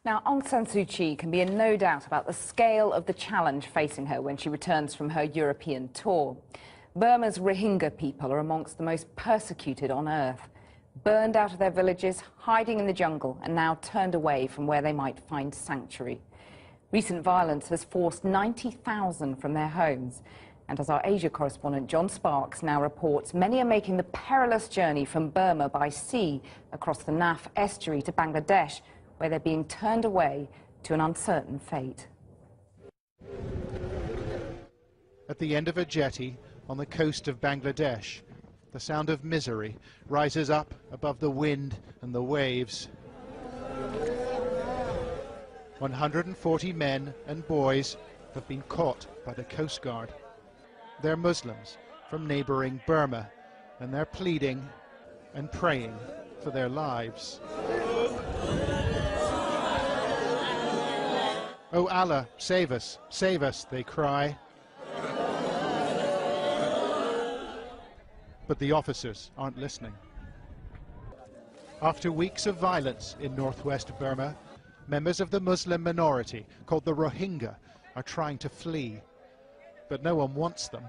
Now, Aung San Suu Kyi can be in no doubt about the scale of the challenge facing her when she returns from her European tour. Burma's Rohingya people are amongst the most persecuted on earth. Burned out of their villages, hiding in the jungle, and now turned away from where they might find sanctuary. Recent violence has forced 90,000 from their homes. And as our Asia correspondent John Sparks now reports, many are making the perilous journey from Burma by sea across the Naf estuary to Bangladesh, where they're being turned away to an uncertain fate. At the end of a jetty on the coast of Bangladesh, the sound of misery rises up above the wind and the waves. 140 men and boys have been caught by the Coast Guard. They're Muslims from neighboring Burma, and they're pleading and praying for their lives. "Oh Allah, save us, they cry. But the officers aren't listening. After weeks of violence in northwest Burma, members of the Muslim minority, called the Rohingya, are trying to flee. But no one wants them.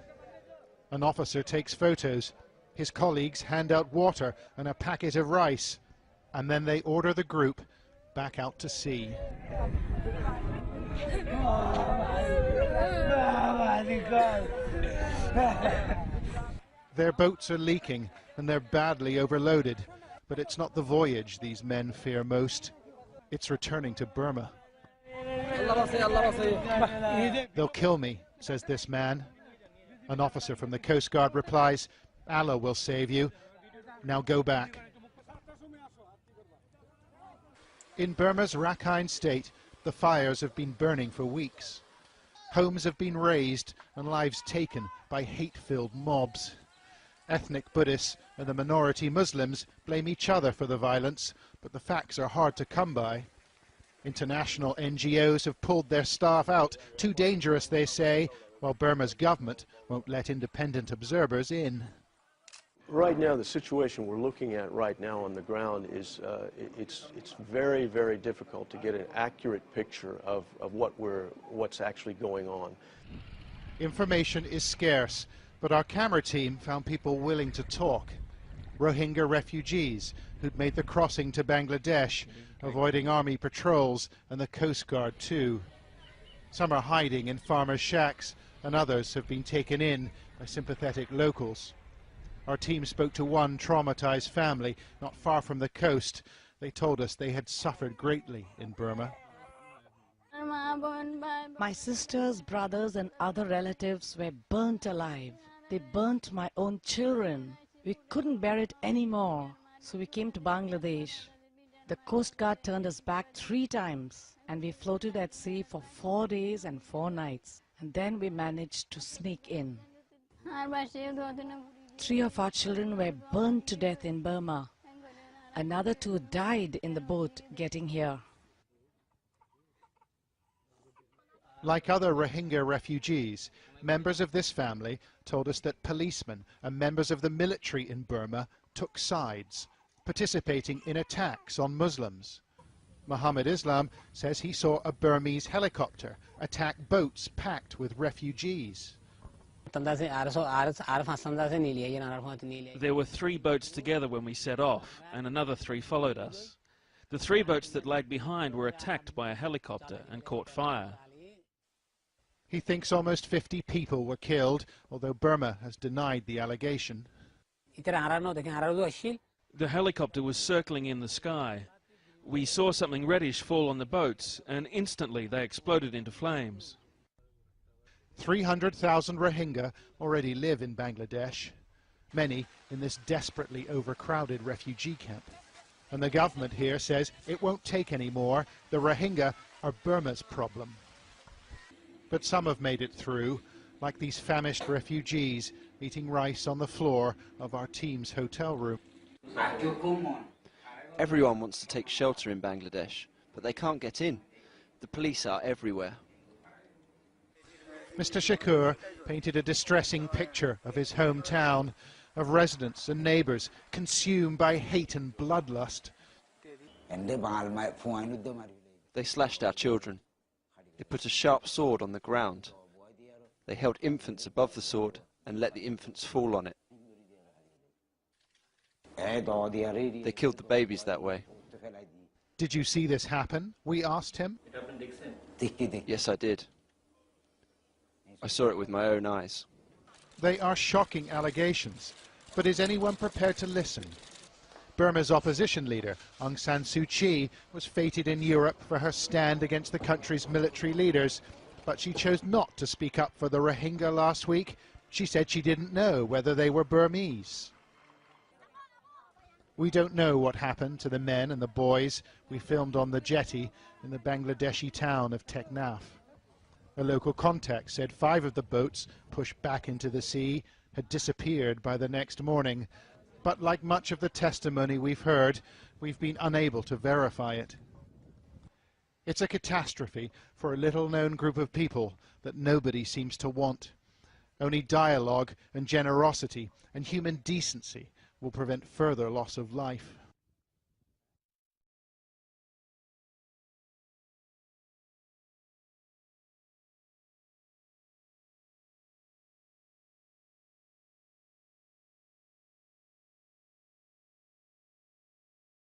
An officer takes photos. His colleagues hand out water and a packet of rice. And then they order the group back out to sea. Their boats are leaking and they're badly overloaded. But it's not the voyage these men fear most. It's returning to Burma. "They'll kill me," says this man. An officer from the Coast Guard replies, "Allah will save you. Now go back." In Burma's Rakhine state, the fires have been burning for weeks. Homes have been razed and lives taken by hate-filled mobs. Ethnic Buddhists and the minority Muslims blame each other for the violence, but the facts are hard to come by. International NGOs have pulled their staff out, too dangerous, they say, while Burma's government won't let independent observers in. Right now, the situation we're looking at right now on the ground is it's very, very difficult to get an accurate picture of what's actually going on. Information is scarce, but our camera team found people willing to talk. Rohingya refugees who'd made the crossing to Bangladesh, avoiding army patrols and the Coast Guard too. Some are hiding in farmers' shacks, and others have been taken in by sympathetic locals. Our team spoke to one traumatized family not far from the coast. They told us they had suffered greatly in Burma. My sisters, brothers and other relatives were burnt alive. They burnt my own children. We couldn't bear it anymore, so we came to Bangladesh. The Coast Guard turned us back 3 times, and we floated at sea for 4 days and 4 nights. And then we managed to sneak in. 3 of our children were burned to death in Burma. Another 2 died in the boat getting here. Like other Rohingya refugees, members of this family told us that policemen and members of the military in Burma took sides, participating in attacks on Muslims. Muhammad Islam says he saw a Burmese helicopter attack boats packed with refugees. There were 3 boats together when we set off, and another 3 followed us. The 3 boats that lagged behind were attacked by a helicopter and caught fire. He thinks almost 50 people were killed, although Burma has denied the allegation. The helicopter was circling in the sky. We saw something reddish fall on the boats, and instantly they exploded into flames. 300,000 Rohingya already live in Bangladesh, many in this desperately overcrowded refugee camp. And the government here says it won't take any more. The Rohingya are Burma's problem. But some have made it through, like these famished refugees eating rice on the floor of our team's hotel room. Everyone wants to take shelter in Bangladesh, but they can't get in. The police are everywhere. Mr. Shakur painted a distressing picture of his hometown, of residents and neighbours consumed by hate and bloodlust. The They slashed our children. They put a sharp sword on the ground. They held infants above the sword and let the infants fall on it. They killed the babies that way. Did you see this happen? We asked him. Yes, I did. I saw it with my own eyes. They are shocking allegations, but is anyone prepared to listen? Burma's opposition leader, Aung San Suu Kyi, was feted in Europe for her stand against the country's military leaders, but she chose not to speak up for the Rohingya last week. She said she didn't know whether they were Burmese. We don't know what happened to the men and the boys we filmed on the jetty in the Bangladeshi town of Teknaf. A local contact said 5 of the boats pushed back into the sea had disappeared by the next morning. But like much of the testimony we've heard, we've been unable to verify it. It's a catastrophe for a little-known group of people that nobody seems to want. Only dialogue and generosity and human decency will prevent further loss of life.